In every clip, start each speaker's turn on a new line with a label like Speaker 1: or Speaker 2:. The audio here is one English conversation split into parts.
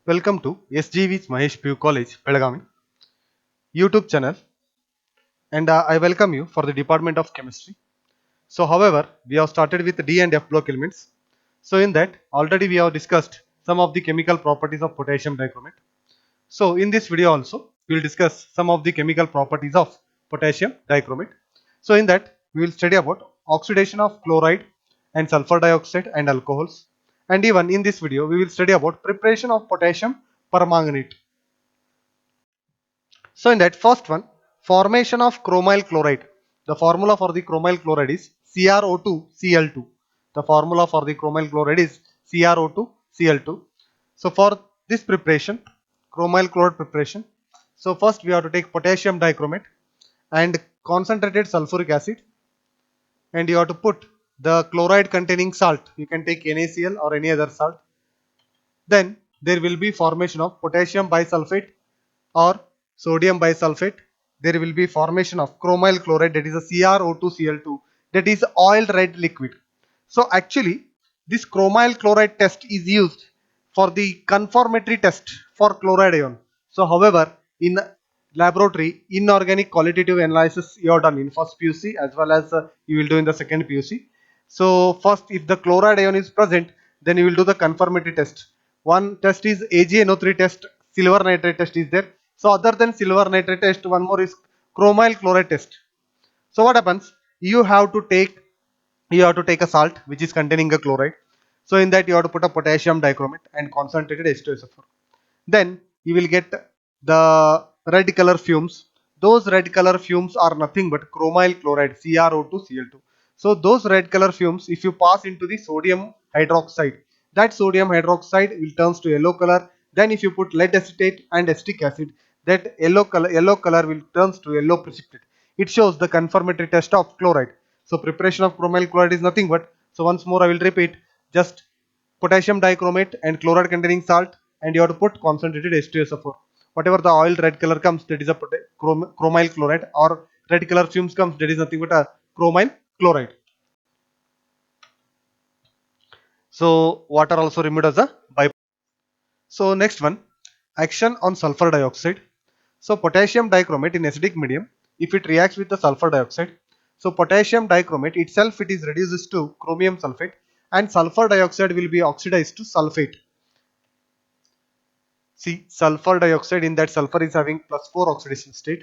Speaker 1: Welcome to S.G.V's Mahesh PU College, Belagavi YouTube channel, and I welcome you for the Department of Chemistry. So, however, we have started with D and F block elements. So, in that already we have discussed some of the chemical properties of potassium dichromate. So, in this video also we will discuss some of the chemical properties of potassium dichromate. So, in that we will study about oxidation of chloride and sulfur dioxide and alcohols. And even in this video we will study about preparation of potassium permanganate. So in that first one, formation of chromyl chloride. The formula for the chromyl chloride is CrO2Cl2. The formula for the chromyl chloride is CrO2Cl2. So for this preparation, chromyl chloride preparation, so first we have to take potassium dichromate and concentrated sulfuric acid, and you have to put the chloride containing salt. You can take NaCl or any other salt. Then there will be formation of potassium bisulfate or sodium bisulfate. There will be formation of chromyl chloride, that is a CrO2Cl2, that is oil red liquid. So actually this chromyl chloride test is used for the confirmatory test for chloride ion. So however, in laboratory inorganic qualitative analysis you have done in first PUC as well as you will do in the second PUC. So first, if the chloride ion is present, then you will do the confirmatory test. One test is AgNO3 test, silver nitrate test is there. So other than silver nitrate test, one more is chromyl chloride test. So what happens? You have to take a salt which is containing a chloride. So in that you have to put a potassium dichromate and concentrated H2SO4. Then you will get the red color fumes. Those red color fumes are nothing but chromyl chloride, CrO2Cl2. So those red color fumes, if you pass into the sodium hydroxide, that sodium hydroxide will turns to yellow color. Then if you put lead acetate and acetic acid, that yellow color will turns to yellow precipitate. It shows the confirmatory test of chloride. So preparation of chromyl chloride is nothing but, so once more I will repeat, just potassium dichromate and chloride containing salt, and you have to put concentrated H2SO4. Whatever the oil red color comes, that is a chromyl chloride, or red color fumes comes, that is nothing but a chromyl chloride. So water also removed as a byproduct. So next one, action on sulfur dioxide. So potassium dichromate in acidic medium, if it reacts with the sulfur dioxide, so potassium dichromate itself it is reduced to chromium sulfate, and sulfur dioxide will be oxidized to sulfate. See, sulfur dioxide, in that sulfur is having +4 oxidation state,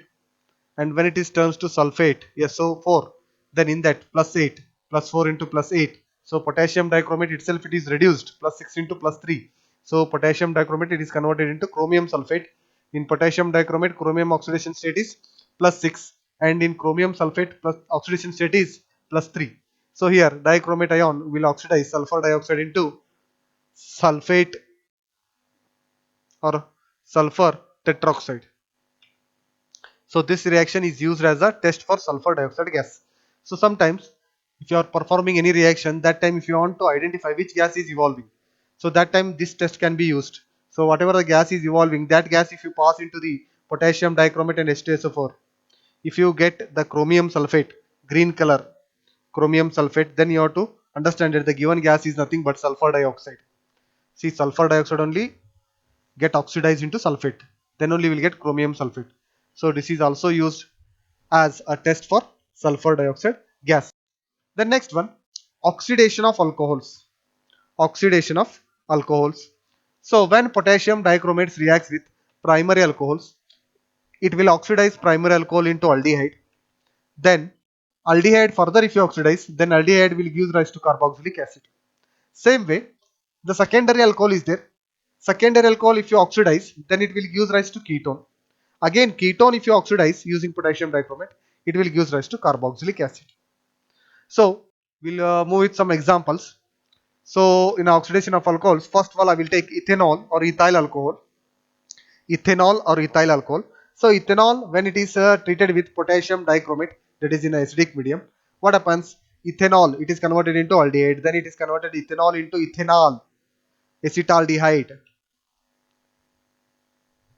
Speaker 1: and when it is turns to sulfate SO4, then in that +8, +4 into +8, so potassium dichromate itself it is reduced, +6 into +3, so potassium dichromate it is converted into chromium sulfate. In potassium dichromate, chromium oxidation state is +6, and in chromium sulfate plus oxidation state is +3. So here dichromate ion will oxidize sulfur dioxide into sulfate or sulfur tetroxide. So this reaction is used as a test for sulfur dioxide gas. So sometimes if you are performing any reaction, that time if you want to identify which gas is evolving, so that time this test can be used. So whatever the gas is evolving, that gas if you pass into the potassium dichromate and H2SO4, if you get the chromium sulfate, green color chromium sulfate, then you have to understand that the given gas is nothing but sulfur dioxide. See, sulfur dioxide only get oxidized into sulfate, then only will get chromium sulfate. So this is also used as a test for sulfur dioxide gas. The next one, oxidation of alcohols. Oxidation of alcohols. So when potassium dichromate reacts with primary alcohols, it will oxidize primary alcohol into aldehyde. Then aldehyde further if you oxidize, then aldehyde will give rise to carboxylic acid. Same way, the secondary alcohol is there. Secondary alcohol if you oxidize, then it will give rise to ketone. Again, ketone if you oxidize using potassium dichromate, it will give rise to carboxylic acid. So we'll move with some examples. So in oxidation of alcohols, first of all I will take ethanol or ethyl alcohol. Ethanol or ethyl alcohol. So ethanol, when it is treated with potassium dichromate, that is in acidic medium, what happens? Ethanol, it is converted into aldehyde, then it is converted ethanol into ethanol, acetaldehyde.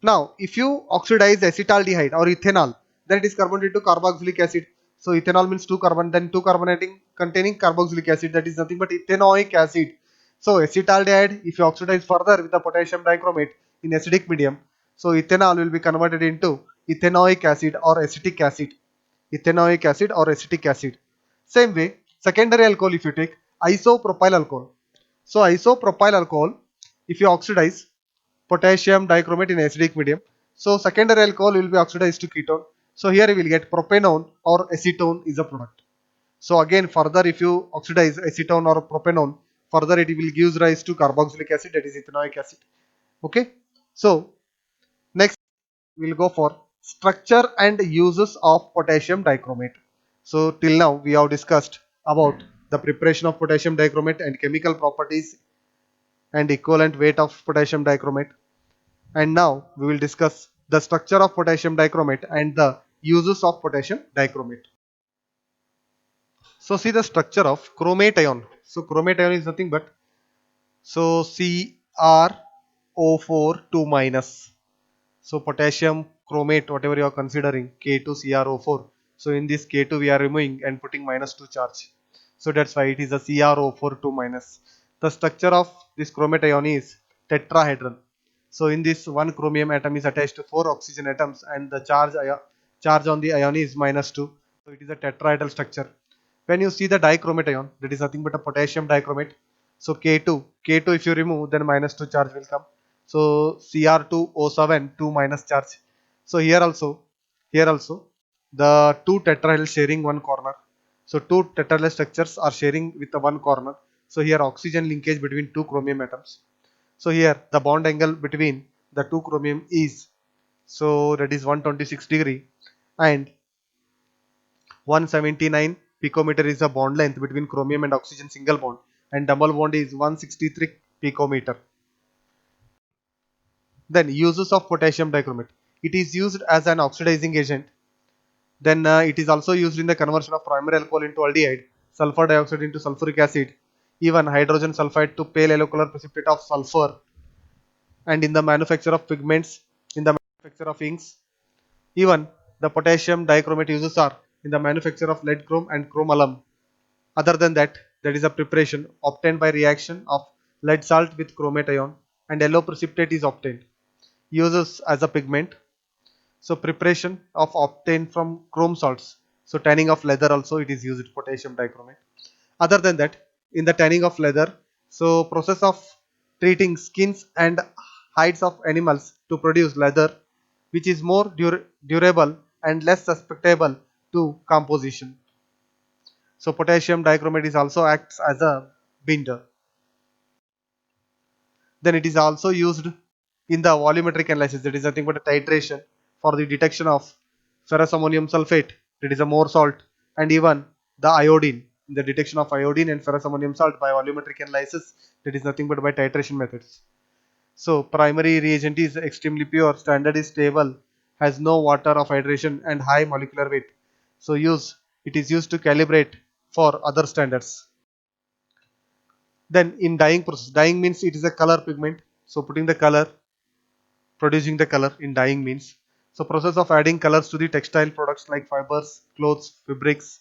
Speaker 1: Now, if you oxidize acetaldehyde or ethanol, then it is converted into carboxylic acid. So ethanol means 2 carbon, then 2 carbon containing carboxylic acid, that is nothing but ethanoic acid. So acetaldehyde, if you oxidize further with the potassium dichromate, in acidic medium. So ethanol will be converted into ethanoic acid or acetic acid. Ethanoic acid or acetic acid. Same way, secondary alcohol if you take isopropyl alcohol. So isopropyl alcohol, if you oxidize potassium dichromate in acidic medium, so secondary alcohol will be oxidized to ketone. So here you will get propanone or acetone is a product. So again further if you oxidize acetone or propanone, further it will give rise to carboxylic acid, that is ethanoic acid. Okay. So next we'll go for structure and uses of potassium dichromate. So till now we have discussed about the preparation of potassium dichromate and chemical properties and equivalent weight of potassium dichromate. And now we will discuss the structure of potassium dichromate and the uses of potassium dichromate. So see the structure of chromate ion. So chromate ion is nothing but CrO4 2 minus. So potassium chromate, whatever you are considering, K2CrO4. So in this K2 we are removing and putting -2 charge. So that's why it is a CrO4 2 minus. The structure of this chromate ion is tetrahedral. So in this one chromium atom is attached to 4 oxygen atoms and the charge on the ion is -2. So it is a tetrahedral structure. When you see the dichromate ion, that is nothing but a potassium dichromate. So K2 if you remove, then -2 charge will come. So Cr2O7 2 minus charge. So here also the two tetrahedral sharing one corner. So two tetrahedral structures are sharing with the one corner. So here oxygen linkage between two chromium atoms. So here the bond angle between the two chromium is, so that is 126 degree, and 179 picometer is the bond length between chromium and oxygen single bond, and double bond is 163 picometer. Then uses of potassium dichromate. It is used as an oxidizing agent. Then it is also used in the conversion of primary alcohol into aldehyde, sulfur dioxide into sulfuric acid, even hydrogen sulfide to pale yellow color precipitate of sulfur, and in the manufacture of pigments, in the manufacture of inks. Even the potassium dichromate uses are in the manufacture of lead chrome and chrome alum. Other than that, that is a preparation obtained by reaction of lead salt with chromate ion, and yellow precipitate is obtained. Uses as a pigment. So preparation of obtained from chrome salts. So tanning of leather also it is used potassium dichromate. Other than that, in the tanning of leather, so process of treating skins and hides of animals to produce leather, which is more durable and less susceptible to composition. So potassium dichromate is also acts as a binder. Then it is also used in the volumetric analysis, that is nothing but a titration for the detection of ferrous ammonium sulfate, that is a more salt, and even the iodine, the detection of iodine and ferrous ammonium salt by volumetric analysis, that is nothing but by titration methods. So primary reagent is extremely pure, standard is stable, has no water of hydration and high molecular weight. So it is used to calibrate for other standards. Then in dyeing process, dyeing means it is a color pigment. So putting the color, producing the color in dyeing means. So process of adding colors to the textile products like fibers, clothes, fabrics.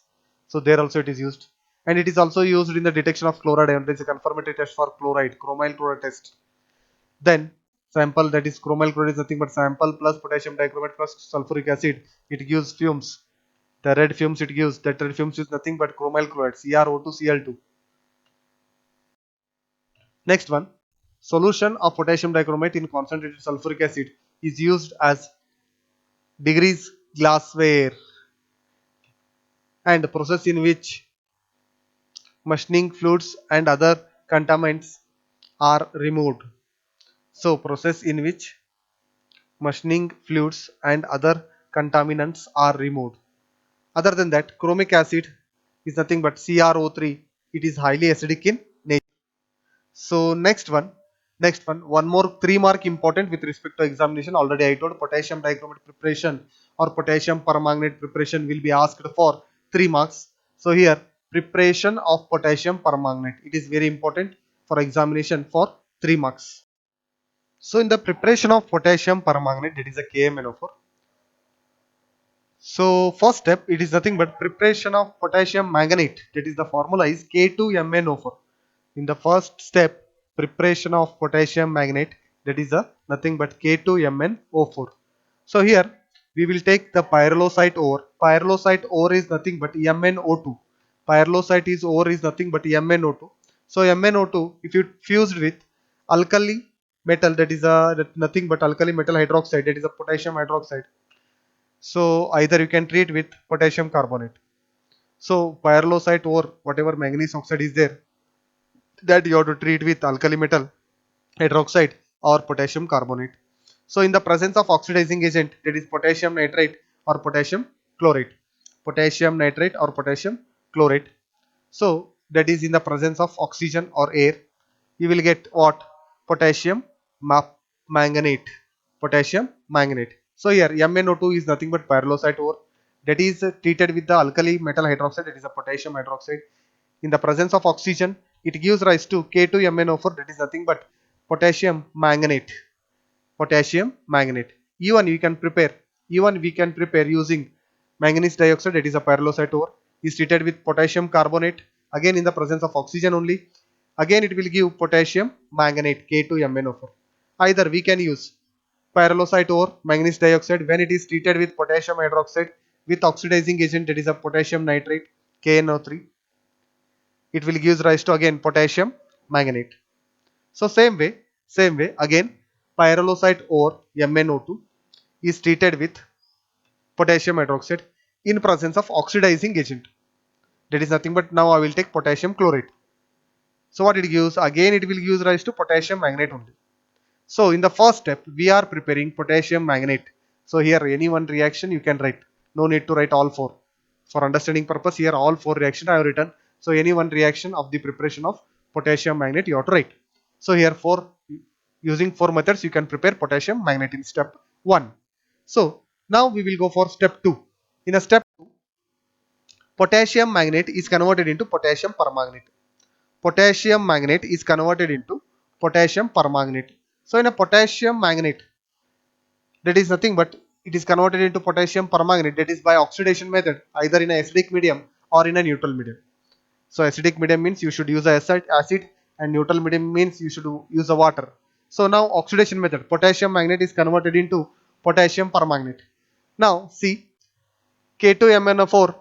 Speaker 1: So there also it is used. And it is also used in the detection of chloride ion. There is a confirmatory test for chloride, chromyl chloride test. Then sample, that is chromyl chloride is nothing but sample plus potassium dichromate plus sulfuric acid. It gives fumes. The red fumes it gives, that red fumes is nothing but chromyl chloride, CrO2Cl2. Next one, solution of potassium dichromate in concentrated sulfuric acid is used as degrees glassware, and process in which machining fluids and other contaminants are removed. So process in which machining fluids and other contaminants are removed. Other than that, chromic acid is nothing but CrO3. It is highly acidic in nature. So one more 3 mark important with respect to examination. Already I told potassium dichromate preparation or potassium permanganate preparation will be asked for 3 marks. So here preparation of potassium permanganate, it is very important for examination for 3 marks. So in the preparation of potassium permanganate, that is a KMnO4. So first step, it is nothing but preparation of potassium manganate. That is the formula is K2MnO4. In the first step, preparation of potassium manganate, that is nothing but K2MnO4. So here we will take the pyrolusite ore. Pyrolusite ore is nothing but MnO2. Pyrolusite is ore is nothing but MnO2. So MnO2, if you fused with alkali metal, that is nothing but alkali metal hydroxide, that is a potassium hydroxide. So either you can treat with potassium carbonate. So pyrolusite ore, whatever manganese oxide is there, that you have to treat with alkali metal hydroxide or potassium carbonate. So in the presence of oxidizing agent, that is potassium nitrate or potassium chloride. Potassium nitrate or potassium chloride. So that is in the presence of oxygen or air. You will get what? Potassium manganate. Potassium manganate. So here MnO2 is nothing but pyrolusite ore, that is treated with the alkali metal hydroxide, that is a potassium hydroxide. In the presence of oxygen, it gives rise to K2MnO4, that is nothing but potassium manganate. Potassium manganate. Even we can prepare using manganese dioxide, that is a pyrolusite ore, is treated with potassium carbonate, again in the presence of oxygen only. Again it will give potassium manganate K2MnO4. Either we can use pyrolusite ore, manganese dioxide, when it is treated with potassium hydroxide with oxidizing agent, that is a potassium nitrate KNO3, it will give rise to again potassium manganate. So same way again pyrolusite ore MnO2 is treated with potassium hydroxide in presence of oxidizing agent. That is nothing but now I will take potassium chloride. So what it gives? Again it will give rise to potassium manganate only. So in the first step we are preparing potassium manganate. So here any one reaction you can write. No need to write all four. For understanding purpose here all four reactions I have written. So any one reaction of the preparation of potassium manganate you have to write. So here for using four methods you can prepare potassium manganate in step 1. So now we will go for step 2. In a step 2, potassium manganate is converted into potassium permanganate. Potassium manganate is converted into potassium permanganate. So in a potassium manganate, that is nothing but it is converted into potassium permanganate, that is by oxidation method, either in a acidic medium or in a neutral medium. So acidic medium means you should use a acid and neutral medium means you should use a water. So now oxidation method, potassium manganate is converted into potassium permanganate. Now see K2MnO4,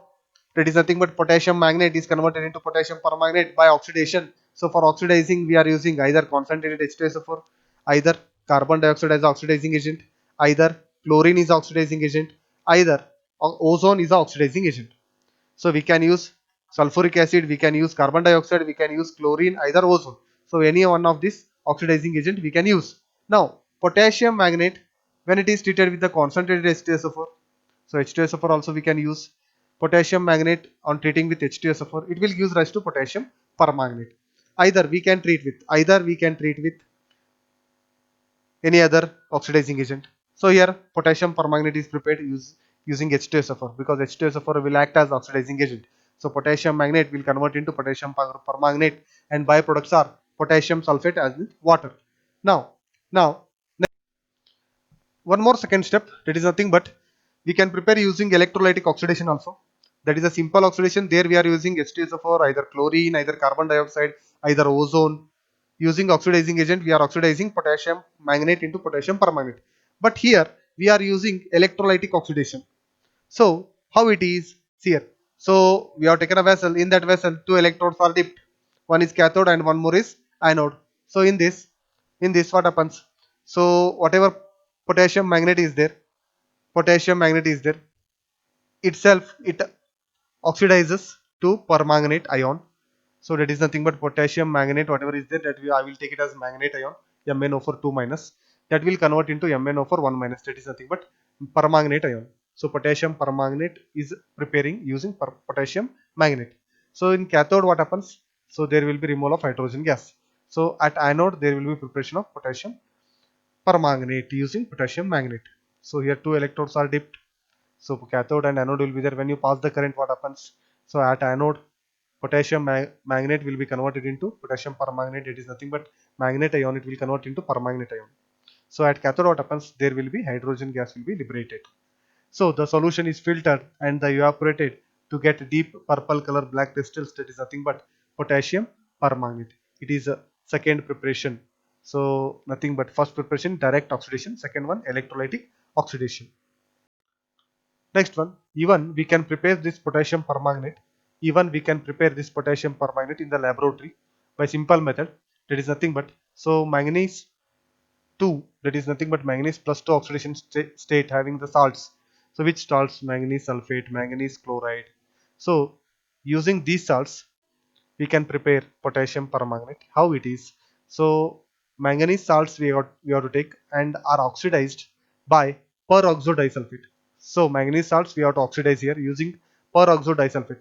Speaker 1: that is nothing but potassium manganate is converted into potassium permanganate by oxidation. So for oxidizing we are using either concentrated H2SO4, either carbon dioxide as oxidizing agent, either chlorine is oxidizing agent, either ozone is the oxidizing agent. So we can use sulfuric acid, we can use carbon dioxide, we can use chlorine, either ozone. So any one of this oxidizing agent we can use. Now potassium manganate, when it is treated with the concentrated H2SO4, so H2SO4 also we can use potassium manganate on treating with H2SO4, it will give rise to potassium permanganate. Either we can treat with any other oxidizing agent. So here potassium permanganate is prepared using H2SO4 because H2SO4 will act as oxidizing agent. So potassium manganate will convert into potassium permanganate and byproducts are potassium sulfate as with water. Now one more second step, that is nothing but we can prepare using electrolytic oxidation also. That is a simple oxidation. There we are using H2SO4, either chlorine, either carbon dioxide, either ozone. Using oxidizing agent, we are oxidizing potassium manganate into potassium permanganate. But here we are using electrolytic oxidation. So how it is? See here. So we have taken a vessel. In that vessel, two electrodes are dipped. One is cathode and one more is anode. So in this what happens? So whatever potassium magnet is there, itself it oxidizes to permanganate ion. So that is nothing but potassium manganate, whatever is there, I will take it as manganate ion, MnO4 2 minus, that will convert into MnO4 1 minus, that is nothing but permanganate ion. So potassium permanganate is preparing using potassium manganate. So in cathode what happens? So there will be removal of hydrogen gas. So at anode there will be preparation of potassium permanganate using potassium manganate. So here two electrodes are dipped. So cathode and anode will be there. When you pass the current, what happens? So at anode, potassium manganate will be converted into potassium permanganate. It is nothing but manganate ion. It will convert into permanganate ion. So at cathode, what happens? There will be hydrogen gas will be liberated. So the solution is filtered and the evaporated to get deep purple color black crystals. That is nothing but potassium permanganate. It is a second preparation So nothing but first preparation direct oxidation, second one electrolytic oxidation. Next one, even we can prepare this potassium permanganate. Even we can prepare this potassium permanganate in the laboratory by simple method. That is nothing but, so manganese 2, that is nothing but manganese plus 2 oxidation state having the salts. So which salts? Manganese sulfate, manganese chloride. So using these salts we can prepare potassium permanganate. How it is? So manganese salts we have to take and are oxidized by peroxodisulfate. So manganese salts we have to oxidize here using peroxodisulfate.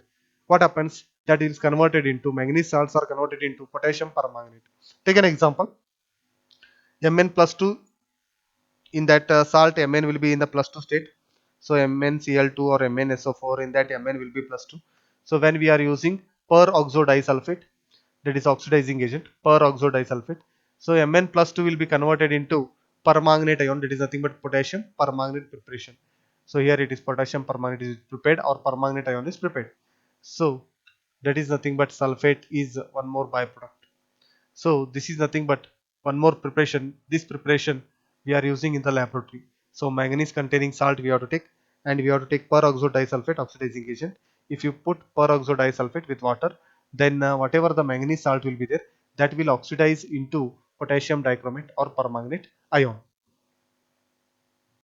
Speaker 1: What happens? That is converted into manganese salts are converted into potassium permanganate. Take an example. Mn plus 2, in that salt Mn will be in the plus 2 state. So MnCl2 or MnSO4, in that Mn will be plus 2. So when we are using peroxodisulfate, that is oxidizing agent, peroxodisulfate. So Mn plus 2 will be converted into permanganate ion, that is nothing but potassium permanganate preparation. So here it is potassium permanganate is prepared or permanganate ion is prepared. So that is nothing but sulfate is one more byproduct. So this is nothing but one more preparation. This preparation we are using in the laboratory. So manganese containing salt we have to take, and we have to take peroxodisulfate oxidizing agent. If you put peroxodisulfate with water, then whatever the manganese salt will be there, that will oxidize into potassium dichromate or permanganate ion.